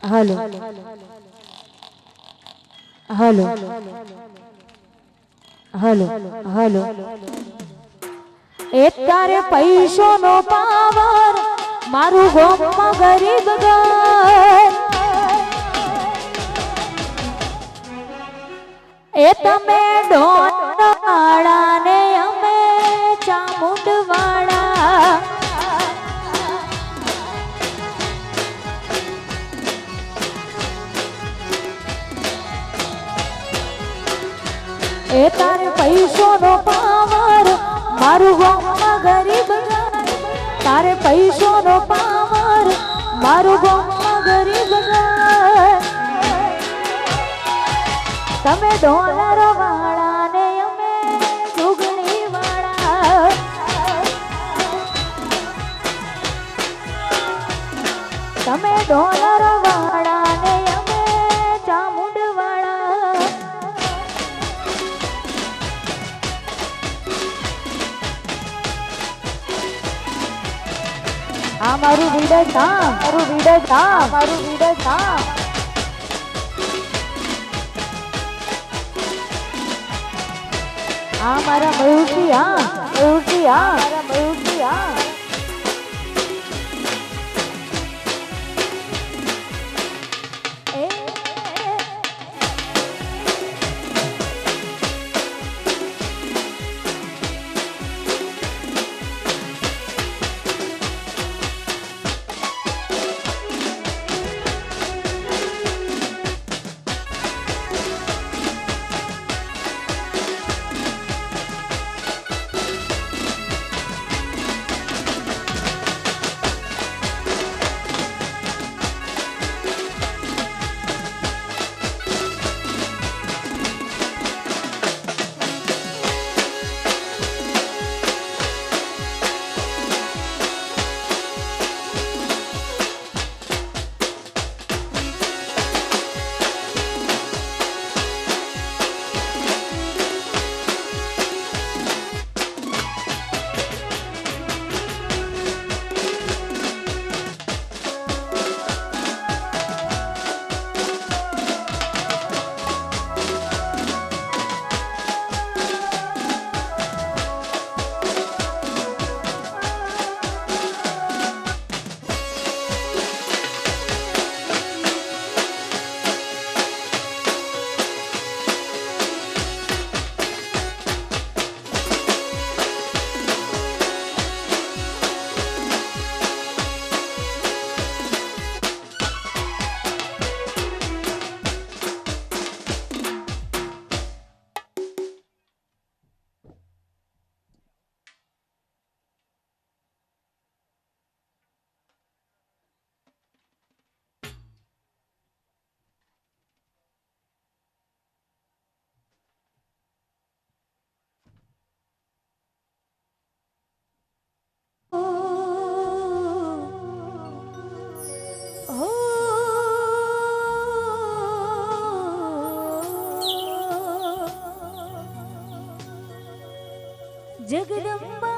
હાલો હાલો હાલો હાલો એ તારે પૈસો નો પાવર મારું ગોમમાં ગરીબ ઘર એ તમે ડોનવાળા ને અમે ચામુંડવાળા એ તારે પૈસો નો પાવર મારું ગોમમાં ગરીબ ઘર તારે પૈસો નો પાવર મારું ગોમમાં ગરીબ ઘર તમે ડોલર વાળા ને અમે જુગણી વાળા તમે ડોલર વાળા ને અમે ચામુંડ વાળા આ મારું વિડજ ધામ મારું વિડજ ધામ મારું વિડજ ધામ આ મારા મયુરજી હા મયુરજી હા મારા મયુરજી હા જગદંબા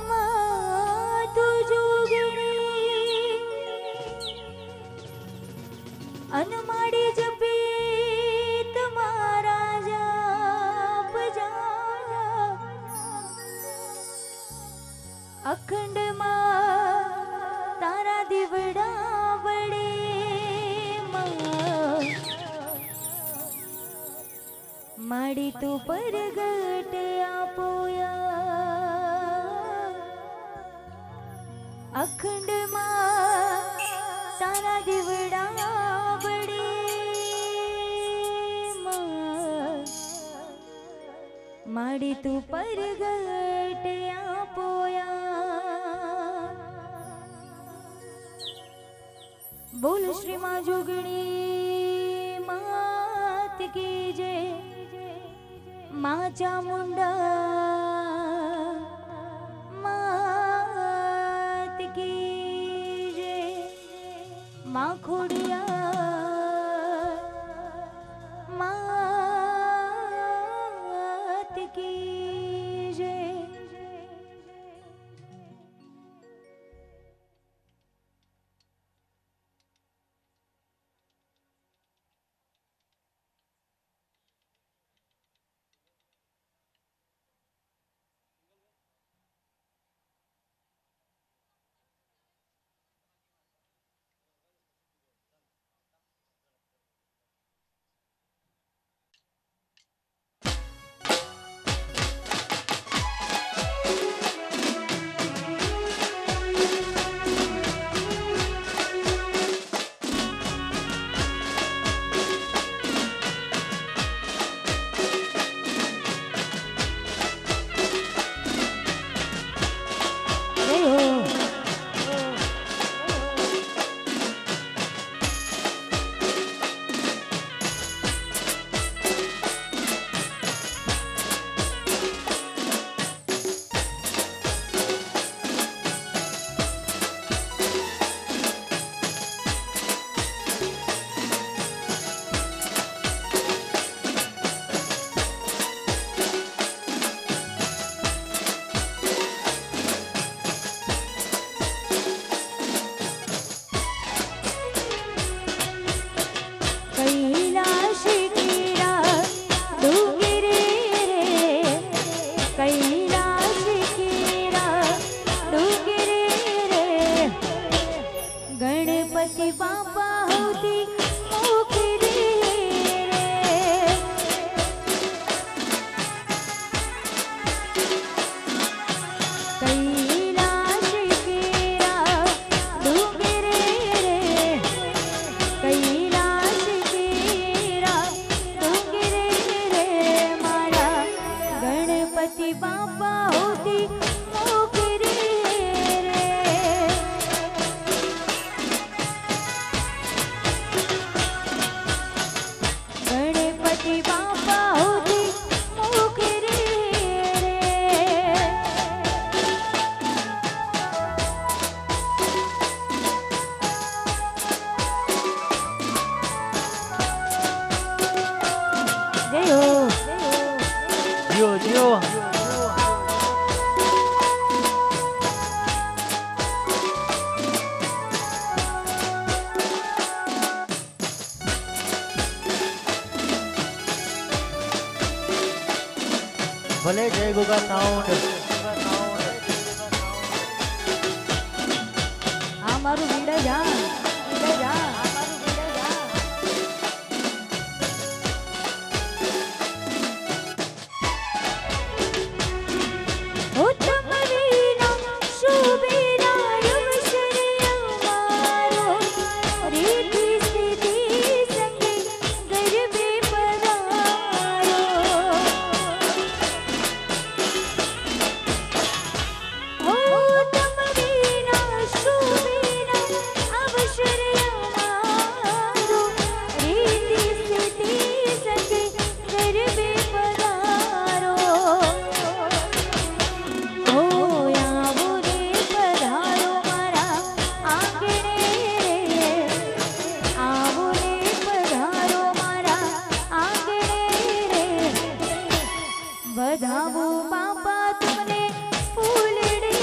માતુ જોગણી અનમાડી જપી તમારા જાપ જા અખંડમાં તારા દીવડા વડે માડી તું પરગટ આપોયા અખંડમાં તારા દીવડા વડે માડી તું પરગટ આપોયા બોલ શ્રી માં જોગણી માત કી જય माँ चामुंडा मात की जय माँ खोड़िया मात की जय गणपति बापा होती मोकरी रे कैलाश केरा डूंगर रे कैलाश केरा डूंगर रे मारा गणपति बापा होती मोकरी रे गणपति बापा होती मोकरी रे जय हो जियो जियो ભલે જય ગુગા સાઉન્ડ આ મારું વિડજા વિડજા ઉત્તમ વીરા શુભેરા યુવશ્રી અમારો રીતિ સ્થિતિ સંગે ગરબે પધારો ઉત્તમ વીરા શુભેરા અવશ્રી અમારો રીતિ સ્થિતિ સંગે ગરબે પધારો આવો રે પધારો મારા આંગણે રે આવો રે પધારો મારા આંગણે રે વધાવો બાપા તમને ફૂલડી રે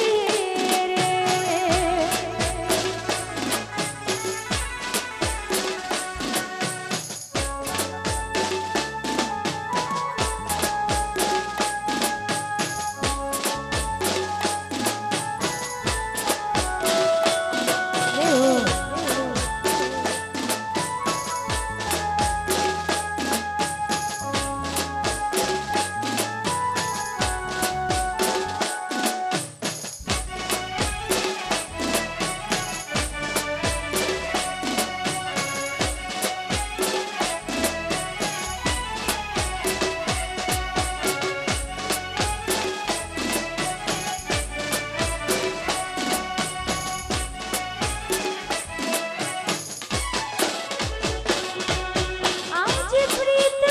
आज प्रीत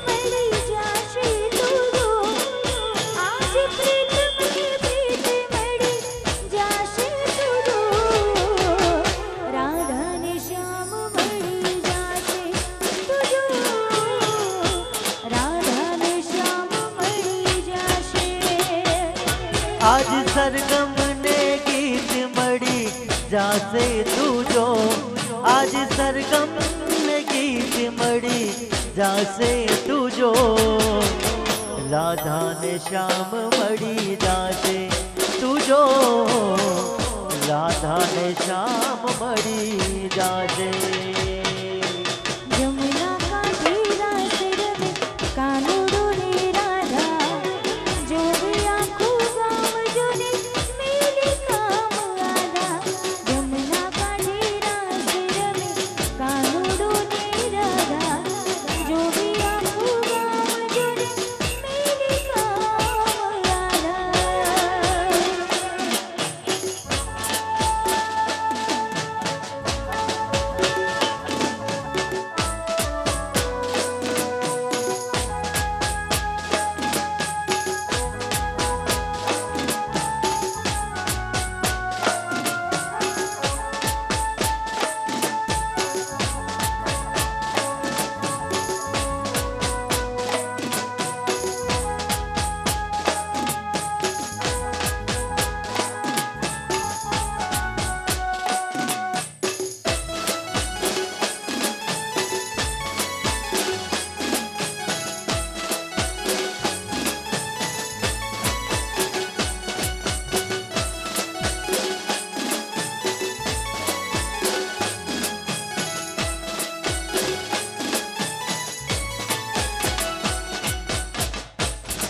मળી જાશે તુજો आज प्रीत મળી જાશે તુજો રાધા ને શ્યામ મળી જાશે તુજો રાધા ને શ્યામ મળી જાશે આજ સરગમ ને ગીત મળી જાશે તુજો આજ સરગમ ને ગીત મળી જાશે તુજો રાધા ને શ્યામ મળી જાશે તુજો રાધા ને શ્યામ મળી જાશે यमुना कांठे रास रमे कानूरो ने राधा जो भी आँखों गाँव जो ने मेरे काम आधा यमुना कांठे रास रमे कानूरो ने राधा जो भी आँखों गाँव जो ने मेरे काम आधा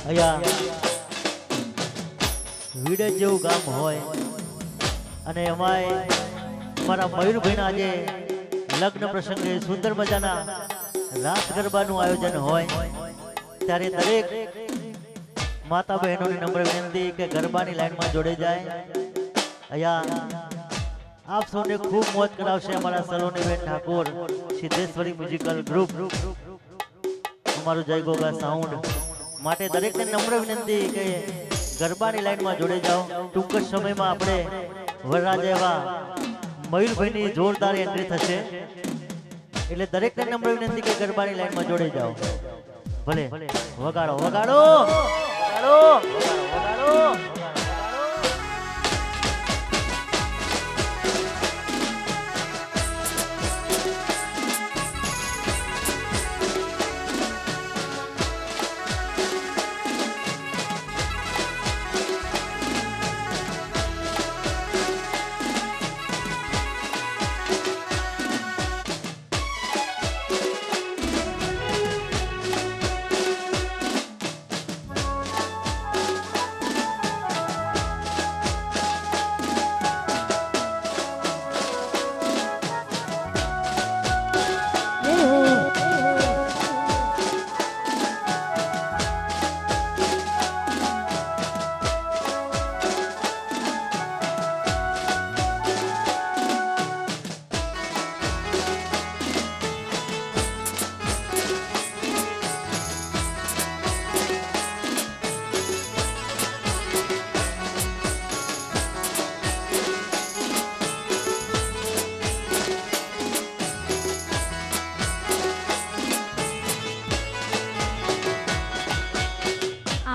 અહીંયા વિડજ જેવું ગામ હોય અને એમાંય અમારા મયુરભાઈના આજે લગ્ન પ્રસંગે સુંદર મજાના રાસ ગરબાનું આયોજન હોય ત્યારે દરેક માતા બહેનોની નમ્ર વિનંતી કે ગરબાની લાઈનમાં જોડાઈ જાય. અહીંયા આપ સૌને ખૂબ મોજ કરાવશે અમારા સલોનીબેન ઠાકોર, સિદ્ધેશ્વરી મ્યુઝિકલ ગ્રુપ, અમારું જય ગોગા સાઉન્ડ માટે દરેકને નમ્ર વિનંતી કે ગરબાની લાઈનમાં જોડાઈ જાઓ. ટૂંક જ સમયમાં આપણે વરરાજા એવા મયુરભાઈની જોરદાર એન્ટ્રી થશે એટલે દરેકને નમ્ર વિનંતી કે ગરબાની લાઈનમાં જોડાઈ જાઓ. ભલે વગાડો વગાડો વગાડો વગાડો.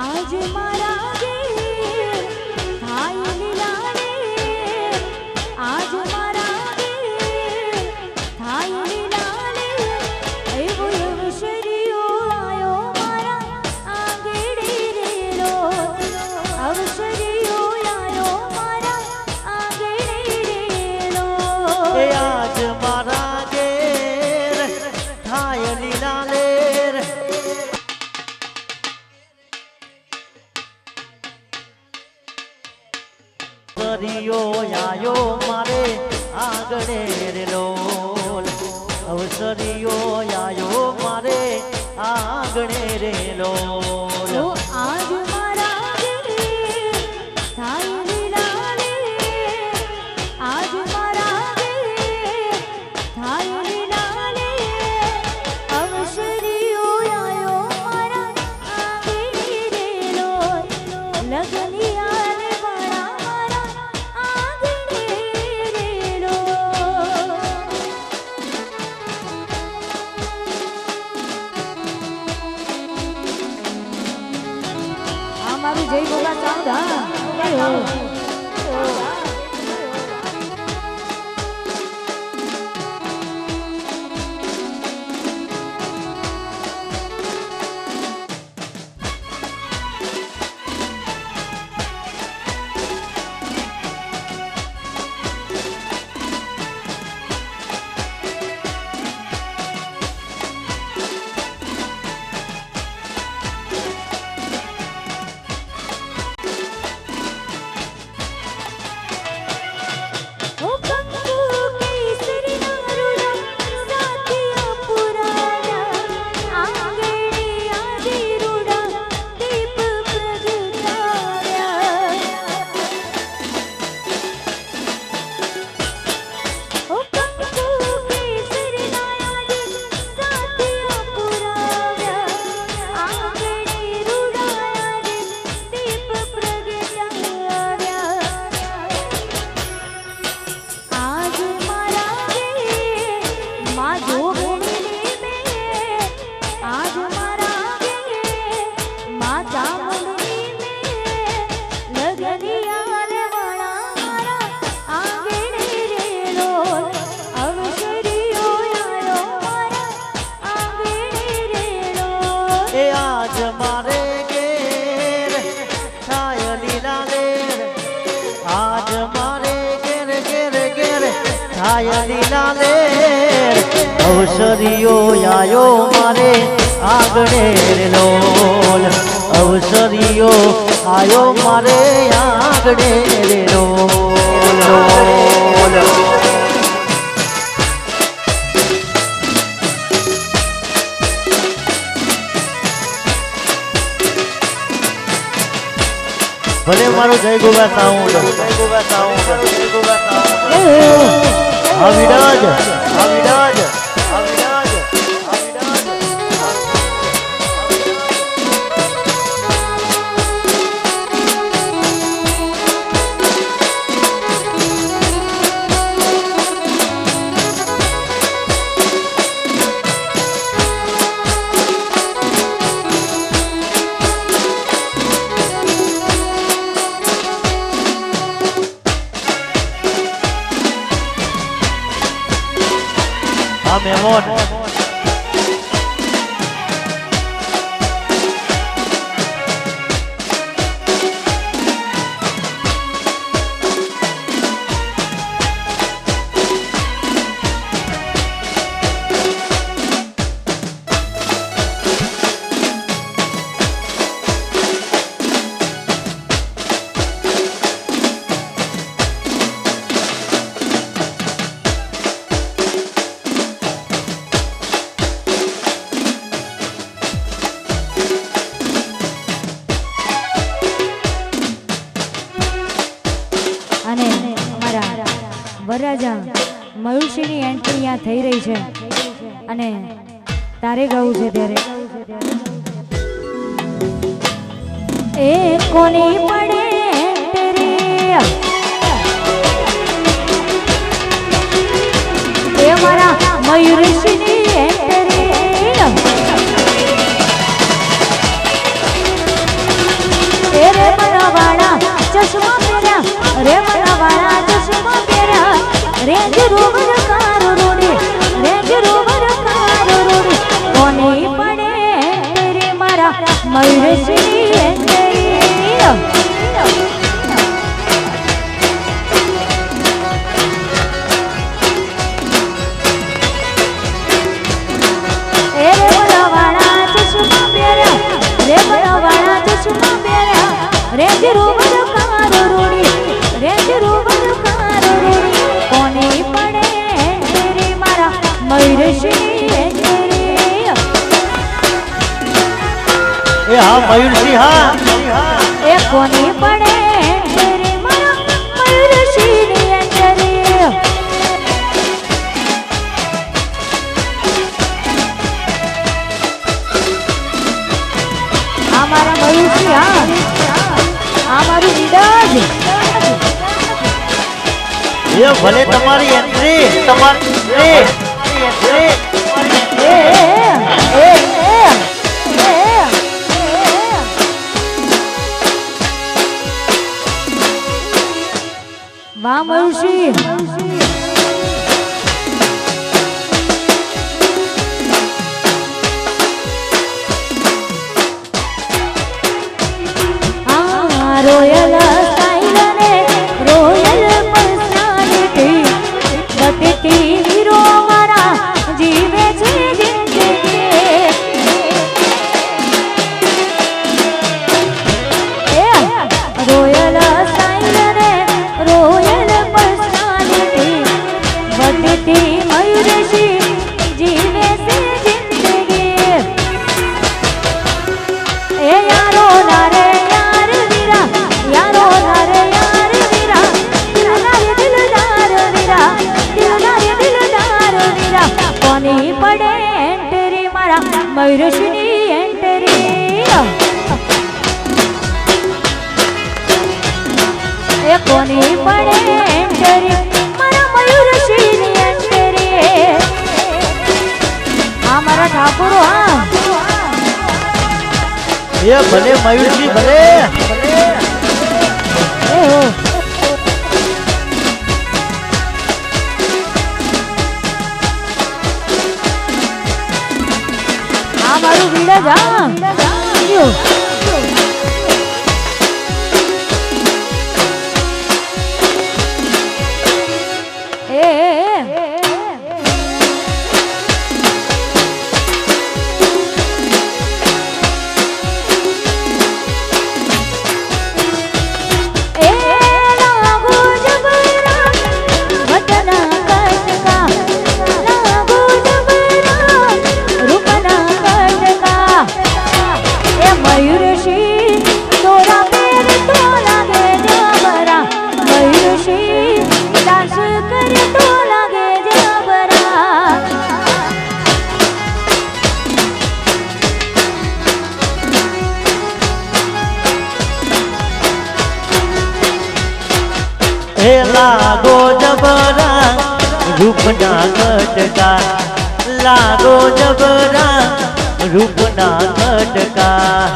આજ મારા ઘેર થાય લીલા રે, આજ મારા ઘેર થાય લીલા રે, એવો અવસરિયો આયો મારા આંગણે રેલો, અવસરિયો આયો મારા આંગણે રેલો. એ આજ મારા ઘેર થાય લીલા લેર, અવસરિયો આયો મારે આંગણે રેલો, અવસરિયો આયો મારે આંગણે રેલો. ઓ આજ મારા ઘેર થાય લીલા રે, આજ મારા ઘેર થાય લીલા રે, અવસરિયો આયો મારા આંગણે રેલો, લગનિયા રે વાળા મારા આંગણે રેલો. આ મારું જય ગોગા સાઉન્ડ. હા થાય લીલા લેર, અવસરિયો આયો મારે આંગણે રે લોલ. અવસરીયો આયો મારે આંગણે રે ભલે મારો જય ગોગા સાઉન્ડ હા વિરાજ હા મહેમાન અને અમારા વરરાજા મયુરસિંહની એન્ટ્રી અહીંયા થઈ રહી છે અને તારે ગાવું છે ત્યારે એ કોની પડે તેરી એ મારા મયુરસિંહની એન્ટ્રી એ રે બનવાળા ચશ્મા પહેર્યા રે બનવાળા ચશ્મા પહેર્યા રેજ રોબર કારો રોડે રેજ રોબર કારો રોડે કોની પડે તેરે મારા મયુરસિંહ એન્ટ્રી એ રે બનવાળા ચશ્મા પહેર્યા રે બનવાળા ચશ્મા પહેર્યા રેજ રોબર કારો રોડે રેજ રોબર કારો રોડે કોની પડે તેરે મારા મયુરસિંહ એન્ટ્રી એ હા મયુરસિંહ હા એ કોની પડે તેરે મારા મયુરસિંહ એન્ટ્રી આ મારા મયુરસિંહ હા આ મારું વિરાજ એ ભલે તમારી એન્ટ્રી વાહ મયુરસિંહ રોયલ સ્ટાઇલ ને રોયલ પર્સનાલિટી બતતી હીરો મારા જીવે છે જિંદગી એ રોયલ સ્ટાઇલ ને રોયલ પર્સનાલિટી બતતી મયુરસિંહ જીવે છે જિંદગી એ યારો નારે કોની પડે એન્ટ્રી મારા મયુરસિંહની એન્ટ્રી એ કોની પડે એન્ટ્રી મારા મયુરસિંહની એન્ટ્રી આ મારા ઠાકોરો હા એ ભલે મયુરસિંહ ભલે એ હો મારું વિરાજ હા રૂપના ઘટકા લાગો જબરા રૂપના ઘટકા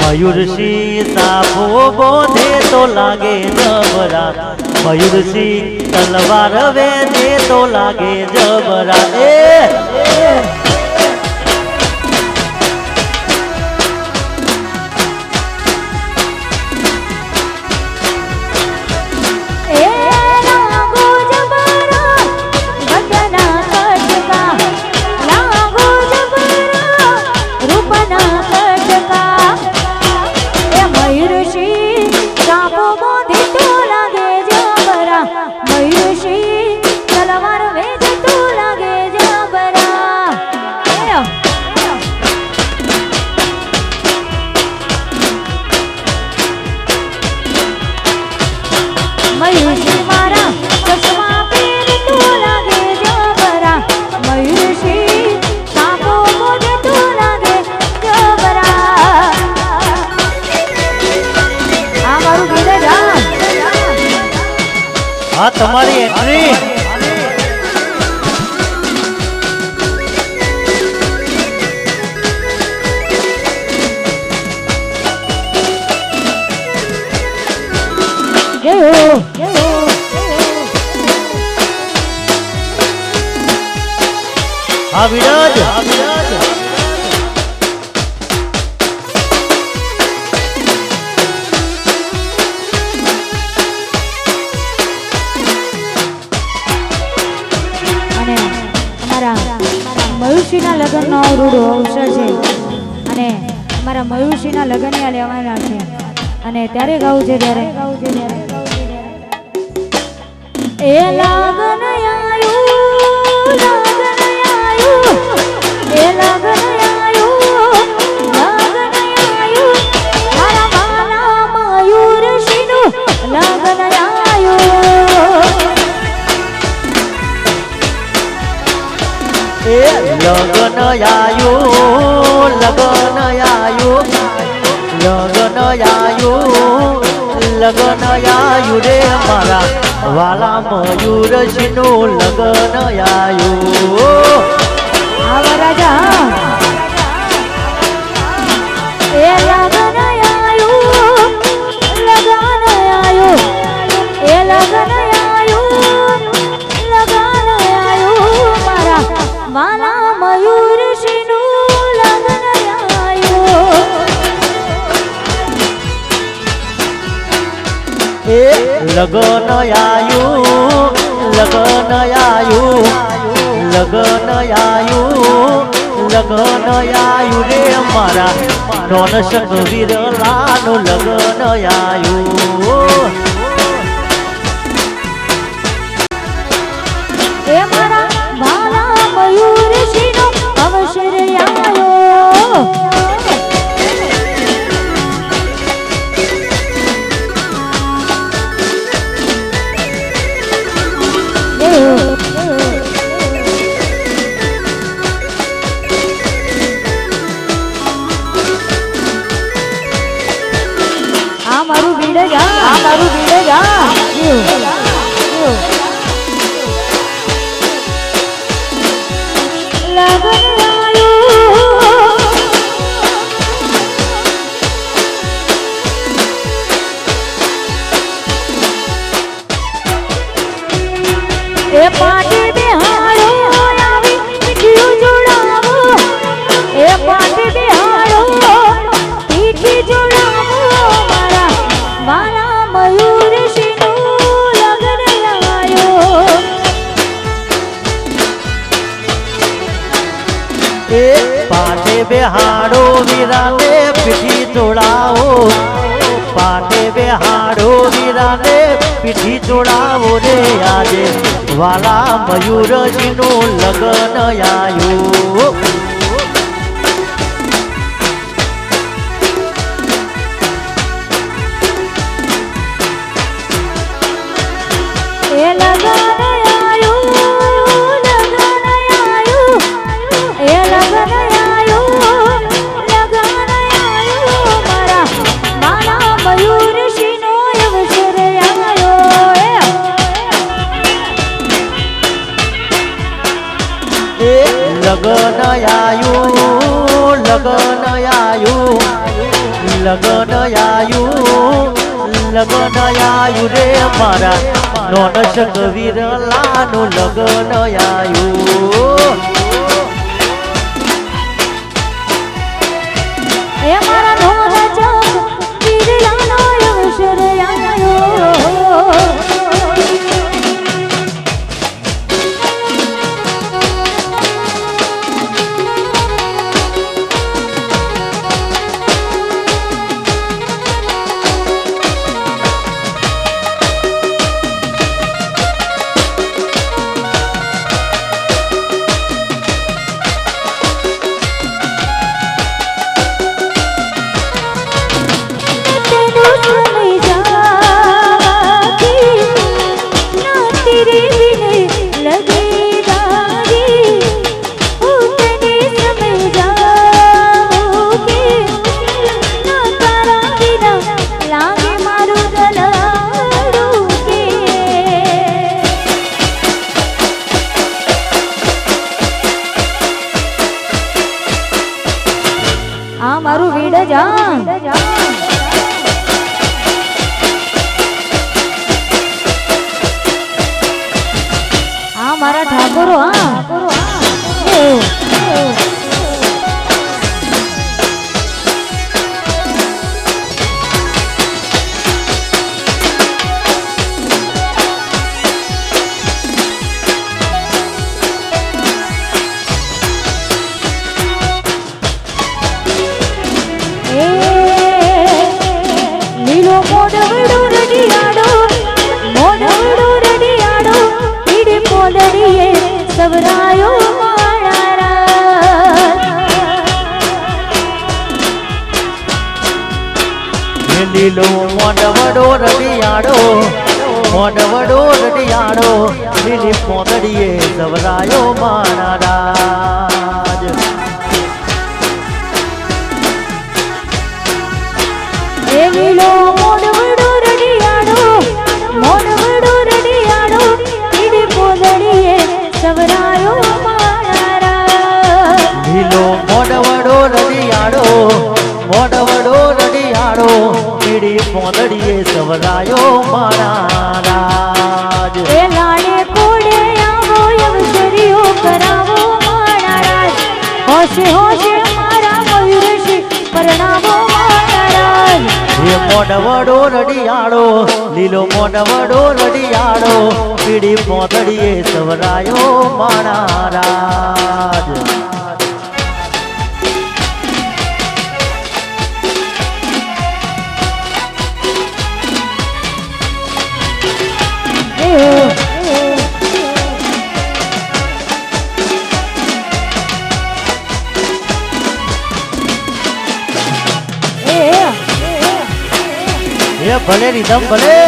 મયુરસિંહ સાફો બોધે તો લાગે જબરા મયુરસિંહ તલવાર વેધે તો લાગે જબરા આ તમારી એન્ટ્રી હા વિરાજ મયુરસિંહના લગ્નનો રૂડો અવસર છે અને અમારા મયુરસિંહના લગ્ન લેવાના છે અને ત્યારે ગાવું છે ત્યારે એ લગ્ન આયું એ લગ્ન આયું મારા માના મયુરસિંહનું લગ્ન આયું લગન આયું લગન આયું લગન આયું લગન આયું રે મારા વાલા મયુરસિંહનું લગન આયું આવા રાજા એ લગન આયું લગન આયું એ લગન આયું લગન આયું મારા વાલા મયુરસિંહનું લગન આયું એ લગન આયું લગન આયું લગન આયું લગન આયું રે મારા નોન સંગવીરલાનું લગન આયું એ મારા વાલા મયુરસિંહનો અવસર આયો આ મારું બીડજા લગન એ પાટી બિહારો આવી પીઠી જોડાવો એ પાટી બિહારો પીઠી જોડાવો મારા વાલા મયુરસિંહનું લગન આયો એ પાટે બેહાડો વીરાને પીઠી જોડાવો પાટે બેહાડો વીરાને પીઠી જોડાવો રે આજે વાલા મયુરસિંહનું લગન આયું એ લગન આયું લગન આયું એ લગન આયું લગન આયું મારા વાલા મયુરસિંહનો અવસર આયો એ લગન આયું લગન આયું લગન આયું લગન આયું રે મારા નોનસ કવિરલાનું લગન આયું એ મારા નોના ચોક વિરલાનો અવસર આવ્યો મારું વીડજા આ મારા ઠાકોરો સવરાયો લીલો મોડવડો રડિયાડો મોડવડો રડિયાડો લીલી પોતડીએ સવરાયો મારા રાજ એ લીલો મોડવડો રડિયાડો લીલી પોતડીએ સવરાયો મારા રાજ લીલો મોડવડો રડિયાડો મોડવડો રડિયાડો લીલી પોતડીએ સવરાયો મારા રાજ એ લાડે કોડે આવો અવસરીઓ કરાવો મારા રાજ હોશે હોશે મારા મયુરશ્રી પરણાવો મારા રાજ એ મોડવડો રડિયાડો લીલો મોડવડો રડિયાડો લીલી પોતડીએ સવરાયો મારા રાજ એ ભલે રીધમ ભલે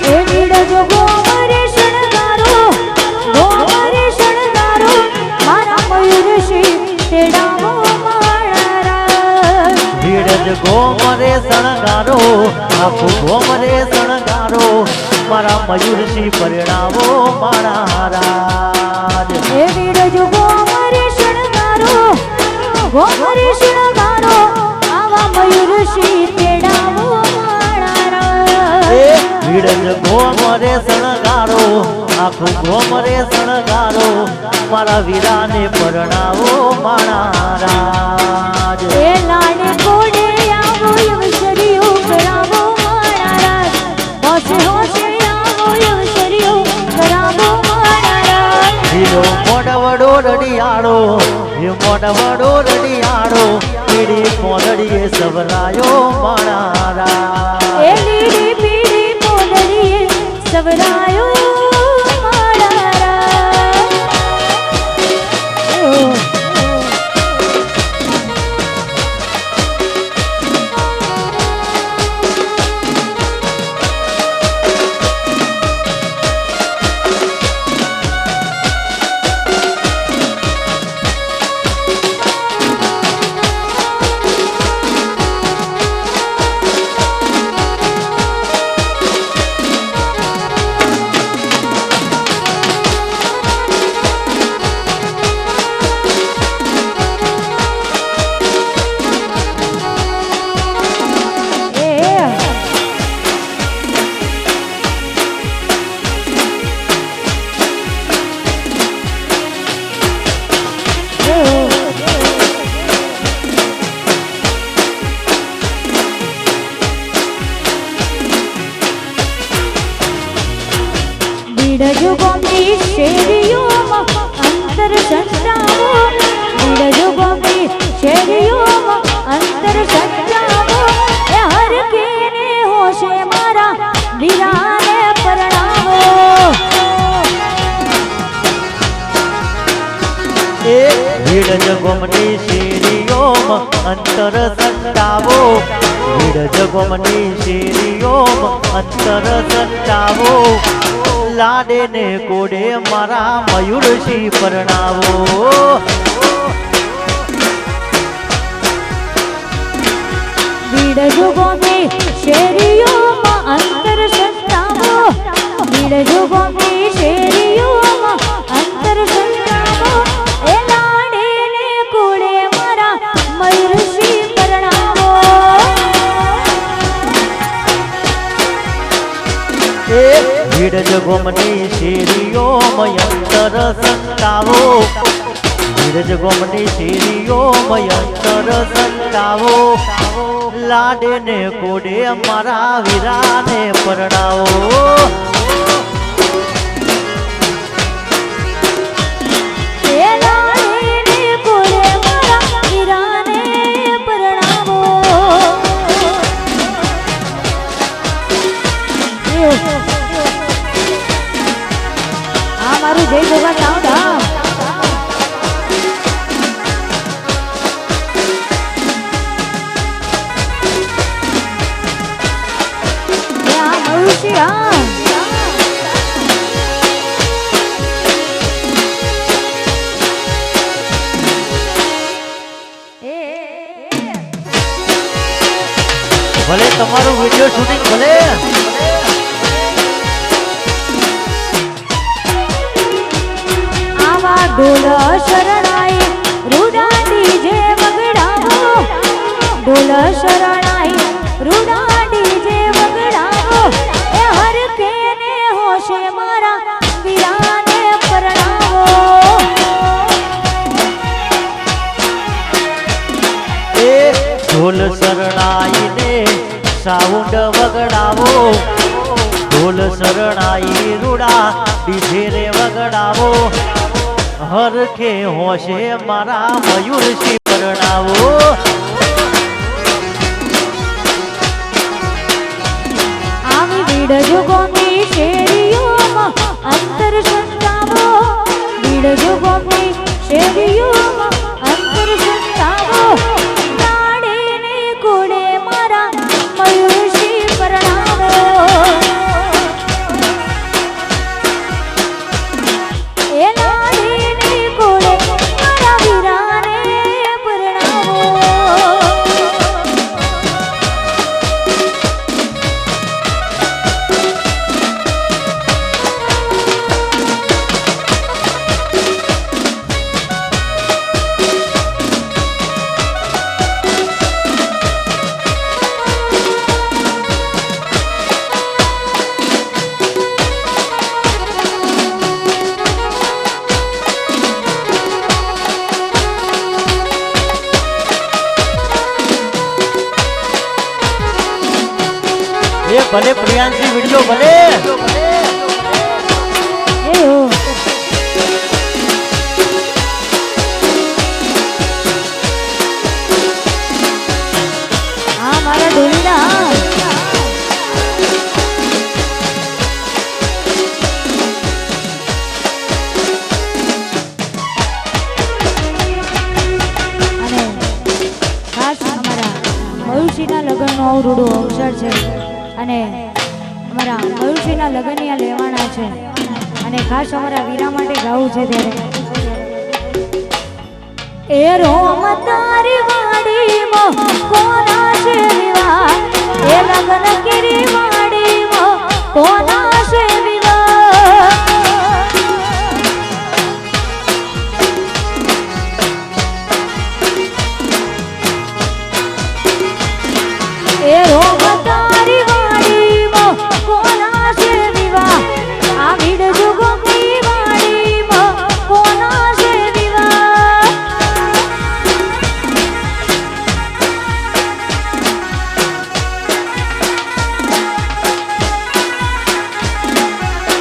એ નીડજો ગોમરે શણગારો મારા મયુરશ્રી તેડાવો મારા રાજ ભીડ ગોમરે શણગારો આખું ગોમરે શણગારો મારા મયુરસિંહ પરિણાવો મારા રાજ એ નીડજો ગોમરે શણગારો આવા મયુરશ્રી તેડાવો મારા રાજ ભીડ ગોમરે શણગારો આખું ગોમરે શણગારો મારા વીરાને પરણાવો મારા રાજ એ લાડે કોડે આવો અવસરીઓ કરાવો મારા રાજ હોશે હોશે આવો અવસરીઓ કરાવો મારા રાજ લીલો મોડવડો રડિયાડો એ મોડવડો રડિયાડો પીડી પોદડીએ સવરાયો મારા રાજ એ લીલી પીળી પોદડીએ સવરાયો મારા રાજ એ ભીડ જગોમની શેરીઓમાં અંતર સંતાવો, ભીડ જગોમની શેરીઓમાં અંતર સંતાવો, લાડે ને કોડે મારા મયુરસિંહ પરણાવો. ભીડ જગોમની શેરીઓમાં અંતર સંતાવો, ભીડ જગોમની શેરીઓમાં અંતર સંતાવો, એ લાડે ને કોડે મારા મયુરસિંહ પરણાવો. એ ભીડ જગોમની શેરીઓમાં અંતર સંતાવો, ભીડ જગોમની શેરીઓમાં અંતર સંતાવો, લાડે ને કોડે મારા વીરાને પરણાવો. એ લાડે ને કોડે મારા વીરાને પરણાવો. આ મારું જય ભગવાન સાઉન્ડ. ભલે તમારું વિડીયો શૂટિંગ ભલે આવા ઢોલ શરણાઈ રૂડા ડીજે વગડાવો, ઢોલ શરણાઈ રૂડા ડીજે વગડાવો, એ હર કેને હોશે મારા વીરાને પરણાવો. એ ઢોલ શરણાઈને સાઉન્ડ વગડાવો, ઢોલ શરણાઈ રૂડા ડીજે રે વગડાવો, હરખે હોશે મારા મયુરસિંહ પરણાવો. આવી ભીડ જગોમની શેરીઓમાં અંતર સંતાવો, ભીડ જગોમની શેરીઓમાં અંતર સંતાવો, લાડે ને કોડે મારા મયુરસિંહ પરણાવો. એ લાડે ને કોડે મારા વીરાને પરણાવો. એ ભલે પ્રિયાંશી વિડીયો ભલે આ મારા ઢોલીના અને ખાસ અમારા મયુરસિંહના લગ્નનો અવરૂડો અવસર છે અને અમારા મયુરસિંહના લગ્ન અહીંયા લેવાના છે અને ખાસ અમારા વીરા માટે ગાવું છે ત્યારે એ રોમ તારી વાડીમાં કોના છે વિવાહ, એ લગ્ન કરી વાડીમાં કોના છે વિવાહ. એ રોમ તારી વાડીમાં કોના છે વિવાહ, આ ભીડ જુગમની વાડીમાં કોના છે વિવાહ.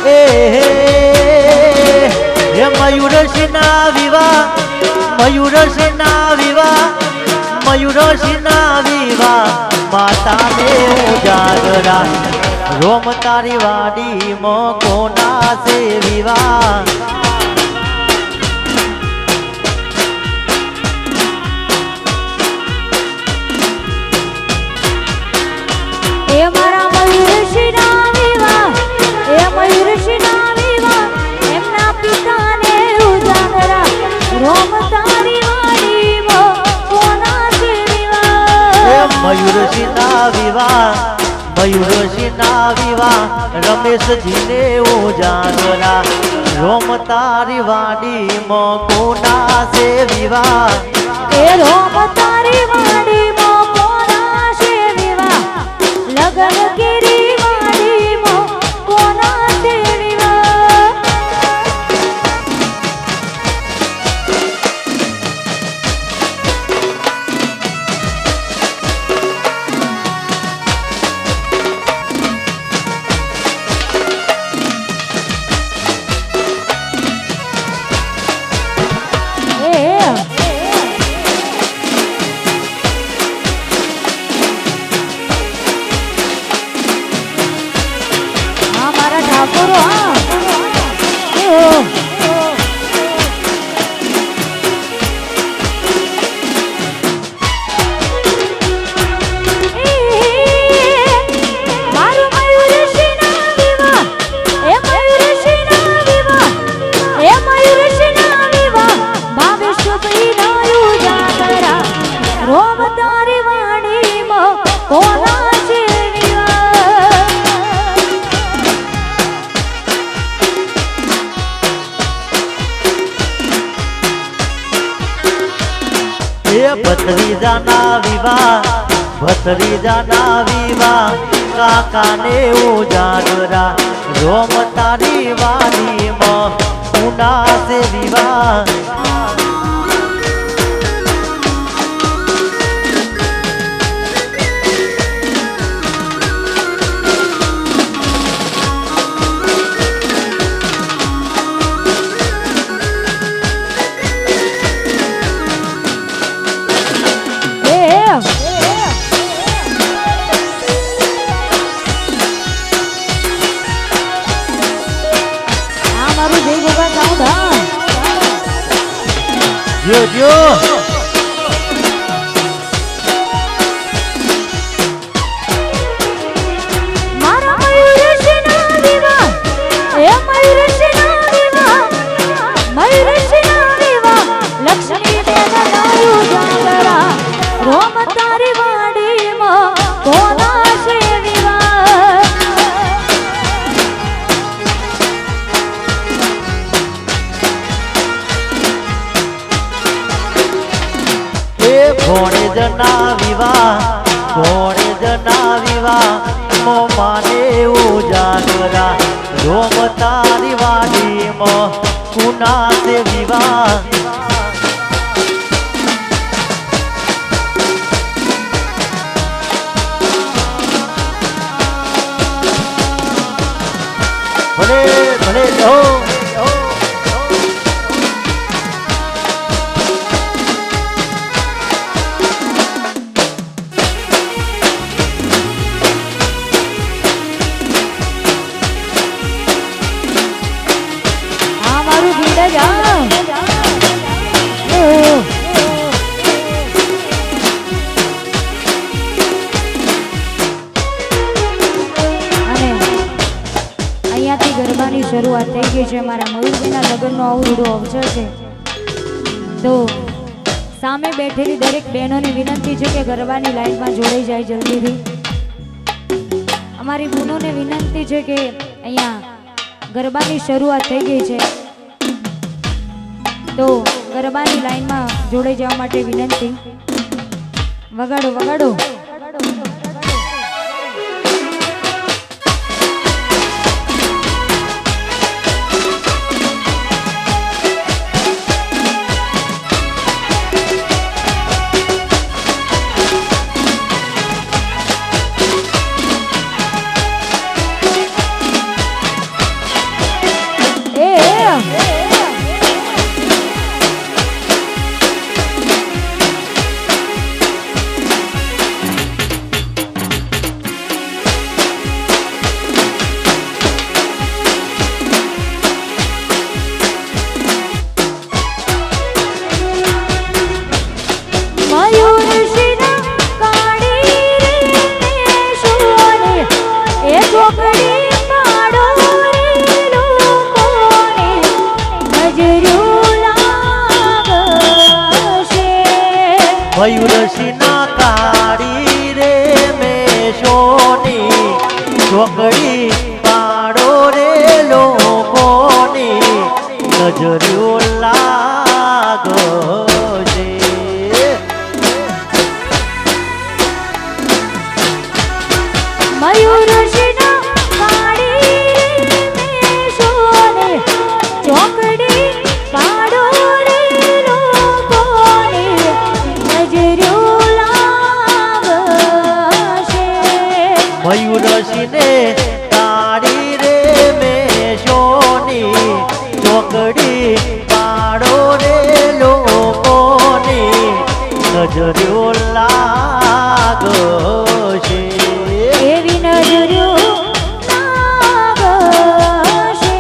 હે મયુરસિંહના વિવાહ, મયુરસિંહના વિવાહ, મયુરસિંહના વિવાહ, માતા ને ઉજાગરા, રોમ તારી વાડીમાં કોના છે વિવાહ. મયુરસિંહના વિવાહ રમેશજીને ઉજાગરા રોમ તારી વાડીમાં કોના છે વિવાહ એ રોમ તારી વાડીમાં કોના છે વિવાહ લગન કેરી વાડીમાં કોના છે વિવાહ ભત્રીજાના વિવાહ કાકાને ઉજાગરા રોમ તારી વાડીમાં કોના છે વિવાહ જો મારા મયુરસિંહના વિવાહ એ મયુરસિંહના વિવાહ લક્ષ્મી બેનના ઉજાગરા રોમ તારી વાડીમાં કોના છે વિવાહ ભોણેજના વિવાહ મોમાને ઉજાગરા રોમ તારી વાડીમાં કોના છે વિવાહ ભલે ભલે જો ગરબાની શરૂઆત થઈ ગઈ છે મારા મયુરભાઈના લગ્નનો અવરૂડો અવસર છે તો સામે બેઠેલી દરેક બહેનોને વિનંતી છે કે ગરબાની લાઈનમાં જોડાઈ જાય જલ્દીથી અમારી બહેનોને વિનંતી છે કે અહીંયા ગરબાની શરૂઆત થઈ ગઈ છે તો ગરબાની લાઈનમાં જોડાઈ જવા માટે વિનંતી વગાડો વગાડો મયુરસિંહના કાળી રે લાગો છે. મયુરશિના કાળી મેષોને ચોકડી પાડો રે લોકોને નજર્યું લાગશે. મયુરસિંહને તાળી રે મેષોની ચોકડી પાડો રે લોકોની નજર્યો લાગો છે. એવી નજર્યું લાગશે.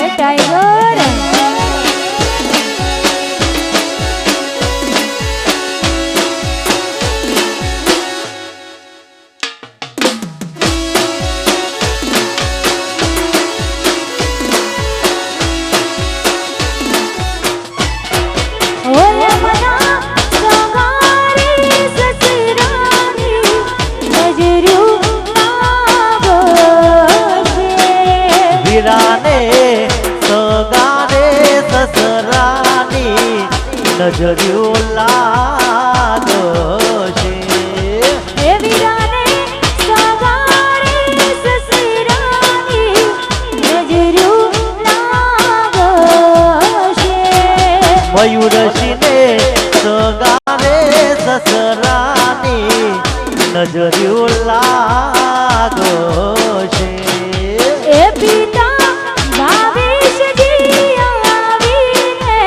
એ ટાઈગર ઓય મના સગારી સસરાની નજર્યું લાગશે. વીરાને સગારે સસરાની નજર્યો લાગો છે. એ વીરાને સગારી સસરાની નજર્યું લાગશે. મયુરસિંહને સગારે સસરાની નજર્યો લાગો છે. એ પિતા ભાવેશજી આવીને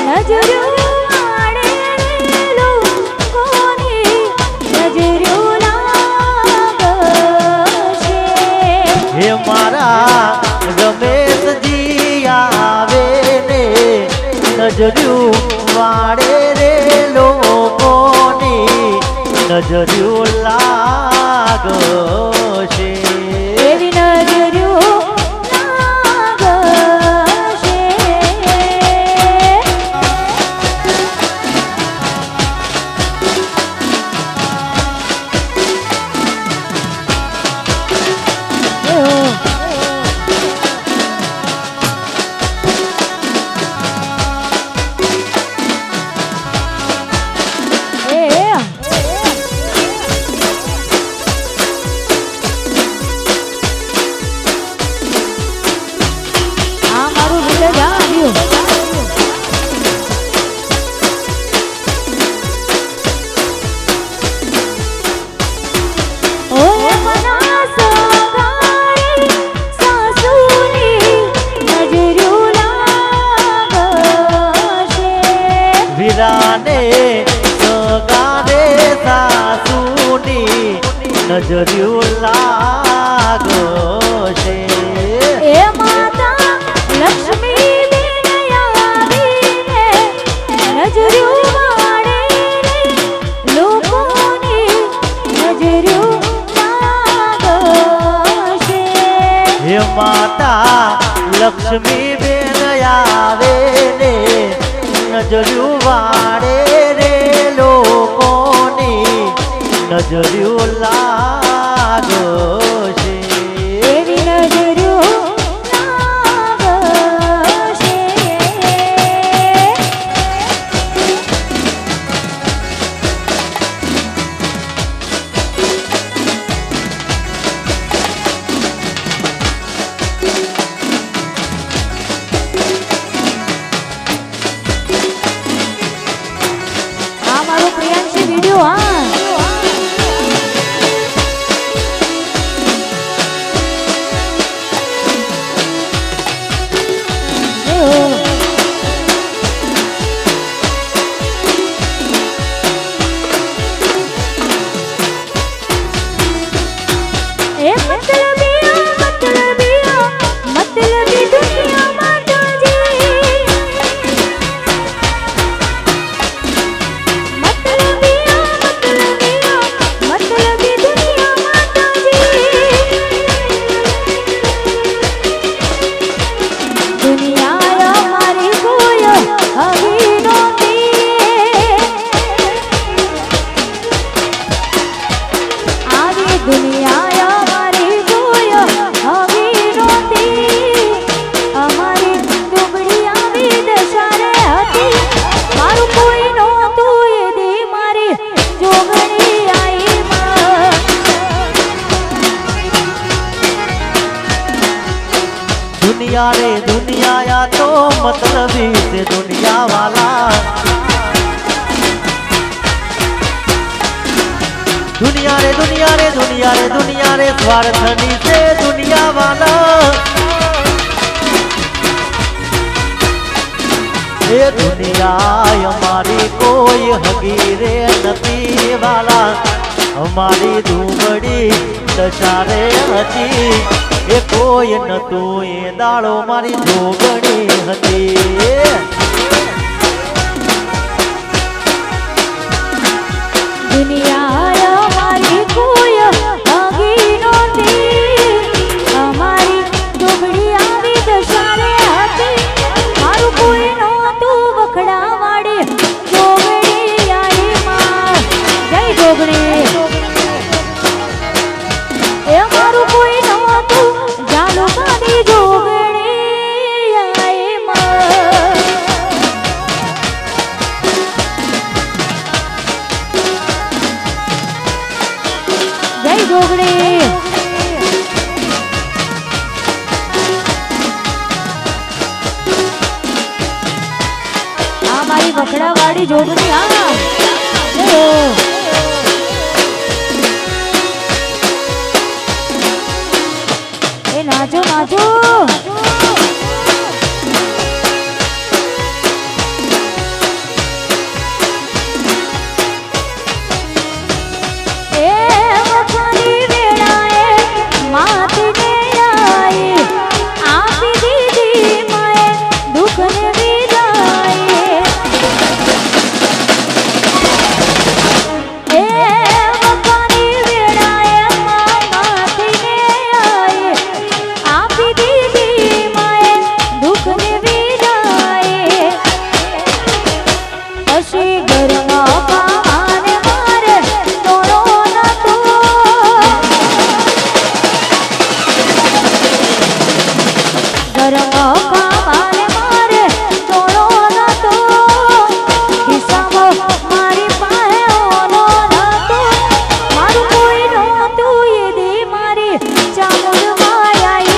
નજર્યું વાળે રે લોકોની નજર્યું લાગશે. હે મારા રમેશજી આવે ને નજર્યું વાળે રે લોકોની નજર્યું લાગો છે. એવી નજર્યું લાગશે. આ મારું ભૂલે જાણ્યું. ઓય મના સગારી સાસુની નજર્યું લાગશે. વીરાને સગારે સાસુની નજર્યું લાગો છે. એ માતા લક્ષ્મી બેન આવીને નજર્યું વાળે રે લોકોની નજર્યું લાગશે. હે માતા લક્ષ્મી બેન આવે ને નજર્યું વાળે રે લોકોની નજર્યું લાગો છે. એવી નજર્યું લાગશે. આ મારો પ્રિયાંશી વિડિયો હા दुनिया रे दुनिया या तो मतलबी से दुनिया वाला दुनिया रे दुनिया रे दुनिया रे दुनिया रे स्वार्थनी से दुनिया वाला ये दुनिया हमारी कोई हगीरे नती वाला हमारी धूमड़ी दशारे हती ये कोई न तू ये दाड़ो मारी जोगणी हती दुनिया हमारी कोई हगी नोती हमारी डोबड़ी आवी दशारे हती मारू कोई नोतू वखड़ा वाड़ी जोगड़ी आई मां जय जोगड़ी ए मारू कोई नोतू जानो मारी जोगड़ी आई मां जय जोगड़ी हमारी बकड़ा वाली जोगड़ी हाँ ए नाचो नाचो ए वखानी वेड़ाए मात ने आई आपी दीदी माए दुख ने विदाई ए वखानी वेड़ाए मात ने आई आपी दीदी माए दुख ने विदाई अशी गरमा पाने मारे तोड़ो न तो गरमा पाने मारे तोड़ो न तो हिसाबो मारी पाए ओनो न तो मारू कोई नो तू ये दी मारी चामुंड मायाई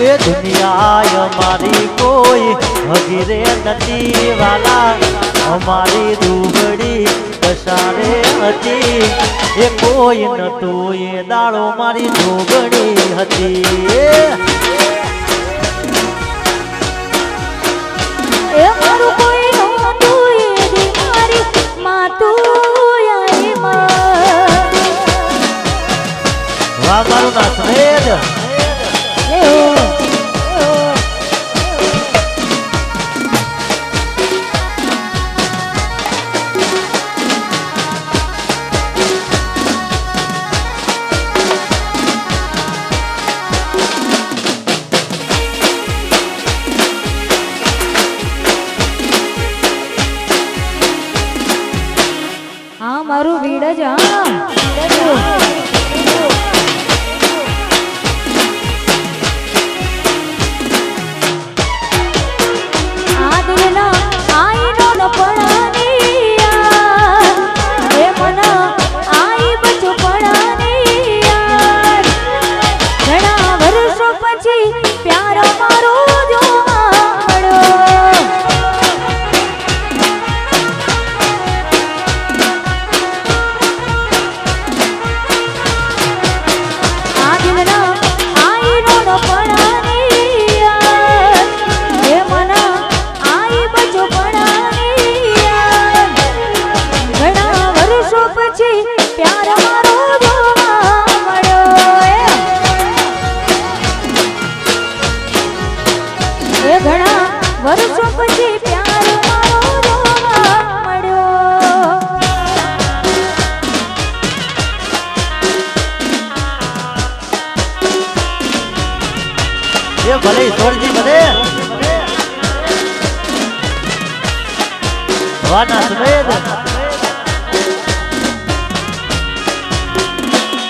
ये दुनिया हमारी कोई हगीरे नदी वाला हमारी धूबड़ी दशारे हती ये कोई न तू ये दाड़ो मारी जोगणी हती ए मारू कोई नो तू ये दी मारी मां तू आई मां वाह मारू नासमेद ले ओ हाँ मारू वीड़ जा आदिना आई नो न पड़ानिया ए मना आई बचो पड़ानिया घणा वर्षो पछी प्यार मारो जो माड़ो आदिना आई नो न पड़ानिया ए मना आई बचो पड़ानिया घणा वर्षो पछी प्यार मारो जोवा मळ्यो ए घणा वर्षो पछी प्यार मारो जोवा मळ्यो ये भले ईश्वरजी भले वाह नासमेद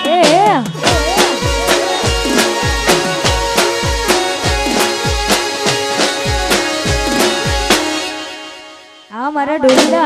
ए हाँ मारा डोलीला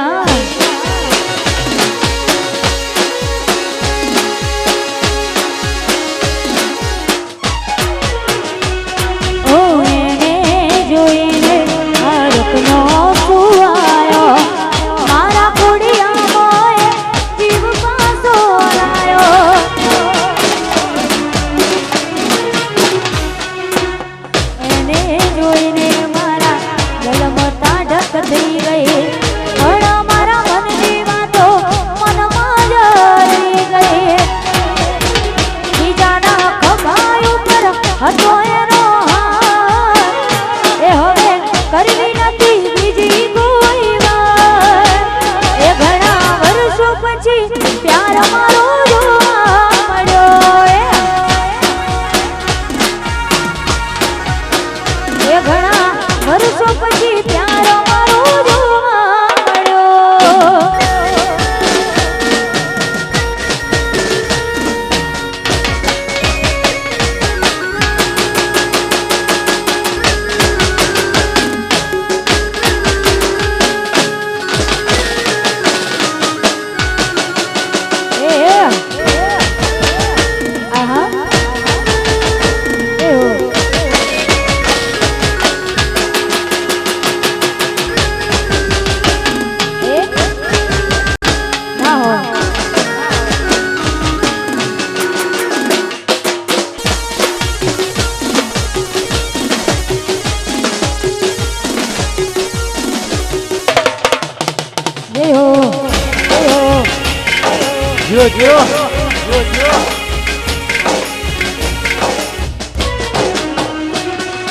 જીઓ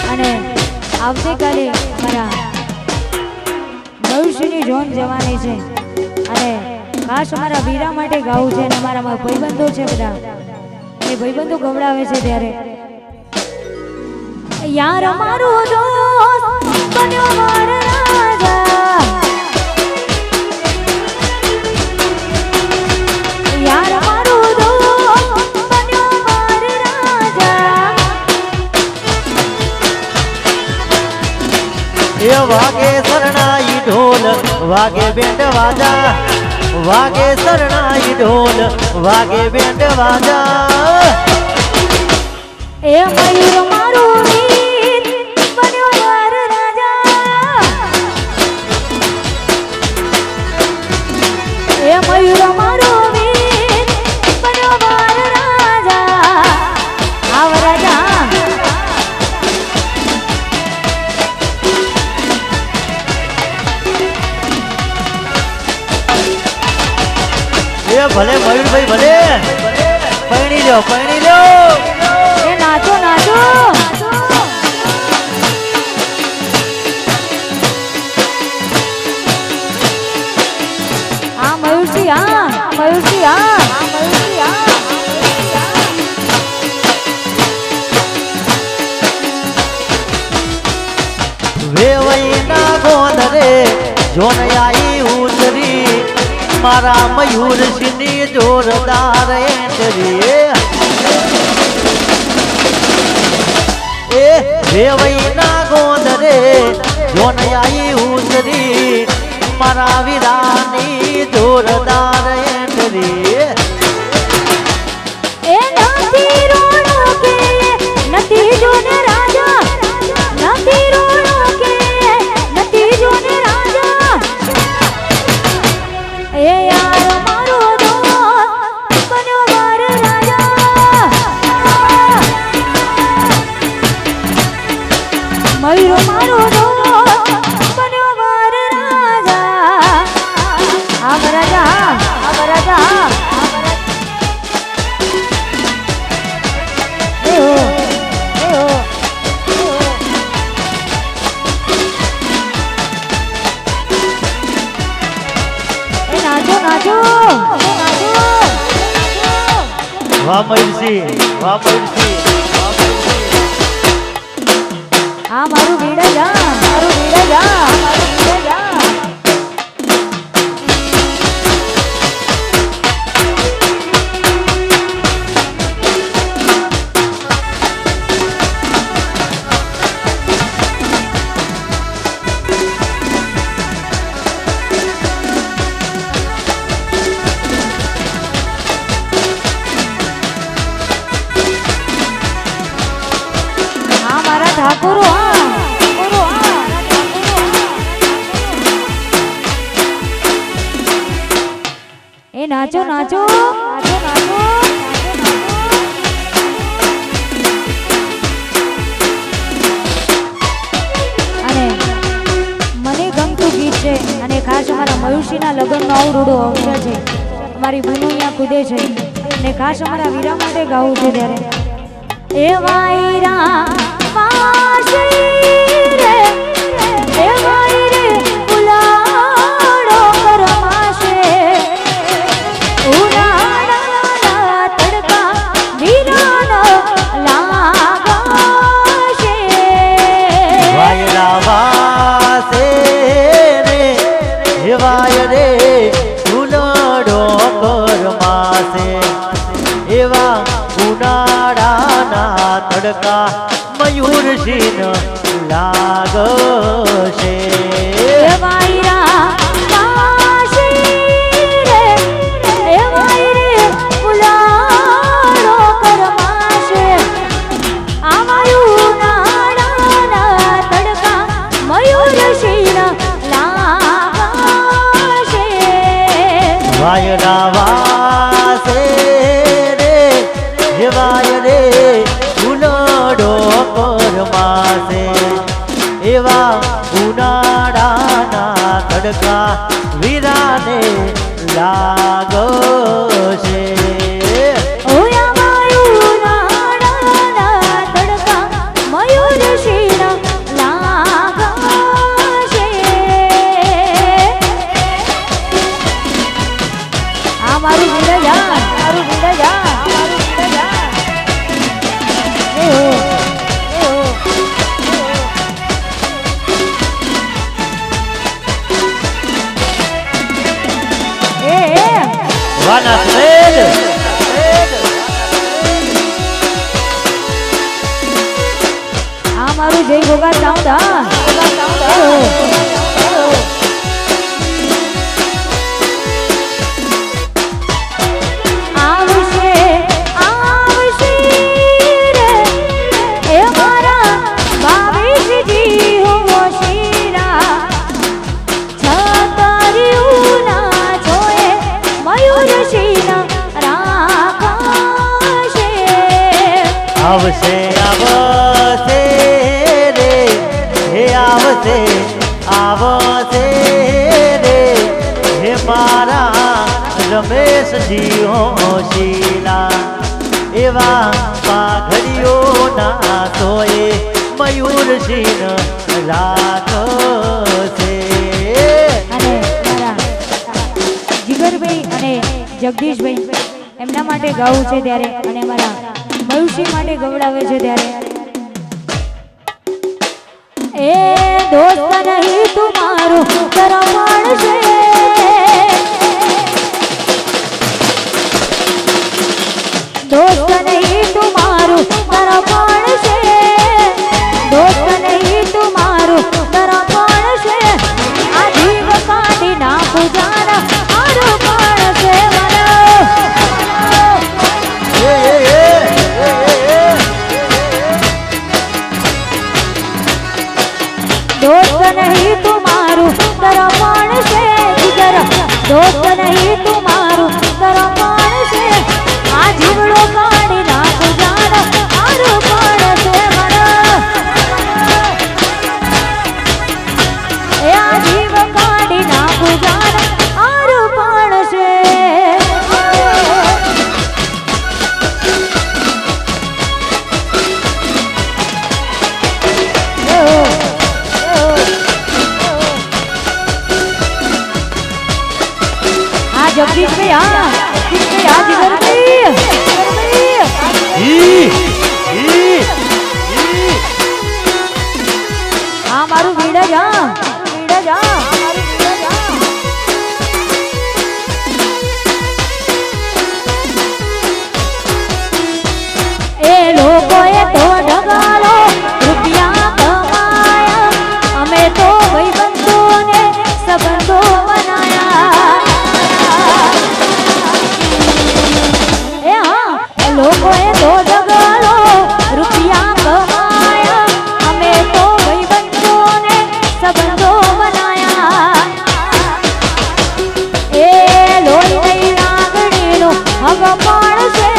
અને આવતીકાલે મારા ભવિષ્યની જોન જવાની છે અને ખાસ અમારા વીરા માટે ગાવું છે અને અમારા ભાઈબંધો છે બધા એ ભાઈબંધો ગવડાવે છે ત્યારે યાર અમારો દોસ્ત બન્યો મારો રાજા યાર અમારો દોસ્ત બન્યો મારો રાજા એ વાગે શરણાઈ ઢોલ વાગે બેન્ડ વાજા વાગે શરણાઈ ઢોલ વાગે બેન્ડ વાજા એ મયુર મારો વીર બન્યો મારો રાજા એ મયુર મારો વીર બન્યો મારો રાજા આવ રાજા એ ભલે મયુરભાઈ ભલે પૈણી લ્યો એ નાચો નાચો આ મયુરજી આ મયુરજી આ મયુરજી આ વેવઈના ગોંદરે જોનયાઈ ઉતરી મારા મયુર સિંહની જોરદાર એન્ટ્રી એ વેવઈના ગોંદરે જોનયાઈ ઉતરી મારા વીરાની જોરદાર એન્ટ્રી એ નથી રોણો કે નથી જોને રાજા નથી રોણો કે નથી જોને રાજા એ યાર મારો દોસ્ત બન્યો મારો રાજા મયુર મારો દોસ્ત બન્યો મારો રાજા આવ રાજા આવ રાજા નાચો નાચો વાહ મયુરસિંહ વાહ મયુરસિંહ આ મારું વીડા જા મારું વીડા જા મારું વીડા જા આ મારા ઠાકોરો આ ઠાકોરો આ એ નાચો નાચો નાચો નાચો અને મને ગમતું ગીત છે અને ખાસ અમારા મયુરસિંહના લગ્નનો અવરૂડો અવસર છે અમારી બહેનો અહીંયા કૂદે છે અને ખાસ અમારા વીરા માટે ગાવું છે ત્યારે એ વાયરા માસી રે એ વાયરે ઉલાડો કરમાશે ઉનાળાના તડકા વીરાનો લાગશે વાયરા વાસે રે હે વાય રે ઉનાળો કરમાસે એવા ઉનાળાના તડકા મયુરસિંહ લાગશે એ વાયરા માસી રે એ વાયરે ઉલાડો કરમાશે આવાયું નાડાના તડકા મયુરસિંહ લાગશે વાયરા વાસે રે હે વાય રે ઉનાળો કરમાસે એવા ઉનાળાના તડકા વીરાને લાગશે છે ઓયા મયુરના તડકા મયુર શિર લાગશે આ મારું વિરજા મારું વિરજા મારું વિરજા એ હો વાના સ્વેદ આ મારું જય ગોગા સાઉન્ડ હા આવશે આવશે રે એ મારા ભાવેશજી હો શીરા છતરિયું ના જોએ મયુર શીરા રાખશે આવશે આવશે રે હે આવશે આવશે રે હે મારા રમેશજી હોશીલા એવા પાઘડીઓ ના તોય મયુર સિંહ રાખશે અને મારા જીગરભાઈ અને જગદીશભાઈ એમના માટે ગાવું છે ત્યારે અને મારા મયુષી માટે ગવડાવે છે ત્યારે એ દોસ્ત નહીં તું મારું તરફણ છે દોસ્ત નહીં તું મારું તરફણ છે દોસ્ત નહીં તું મારું તરફણ છે આ જીવ કાઢી નાખું જાના મારું પણ છે દોસ્ત નહીં તું મારું તરફણ છે જીગર દોસ્ત નહીં તું મારું તરફણ છે આ જીવડો કાઢી નાખું જાના મારું પણ છે એ આ જીવ કાઢી નાખું જાના મારું પણ છે જગદીશભાઈ હા જગદીશભાઈ હા જીગરભાઈ હા મારું વિડજ હા વિડજ હા મારું વિડજ હા એ લોકોએ તો ઢગાલો રૂપિયા કમાયા અમે તો ભાઈબંધોને સંબંધો બનાયા લોકોએ તો ઢગાલો રૂપિયા કમાયા અમે તો ભાઈબંધોને સંબંધો બનાયા એ લોહી લાગણીનું હગ પણ છે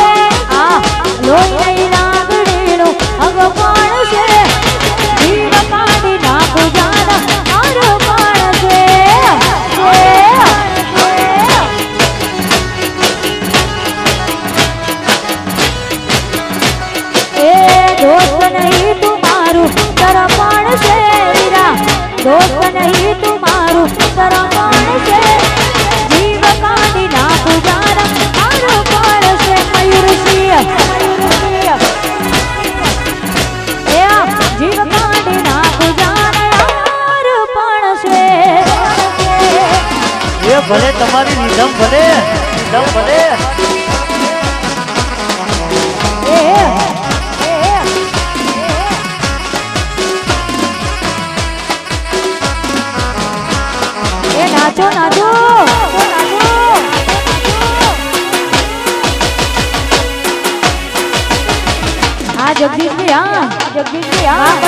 આ લોહી લાગણીનું હગ પણ છે જીવ કાઢી નાખું જાના મારું પણ છે દોસ્ત નહીં તું મારું તરફણ છે વીરા દોસ્ત નહીં તું મારું તરફણ છે જીવ કાઢી નાખું જાના મારું પણ છે મયુરસિંહ એ જીવ કાઢી નાખું જાના મારું પણ છે એ ભલે તમારી નિધમ ભલે નાચો નાચો હા જગદીશભાઈ હા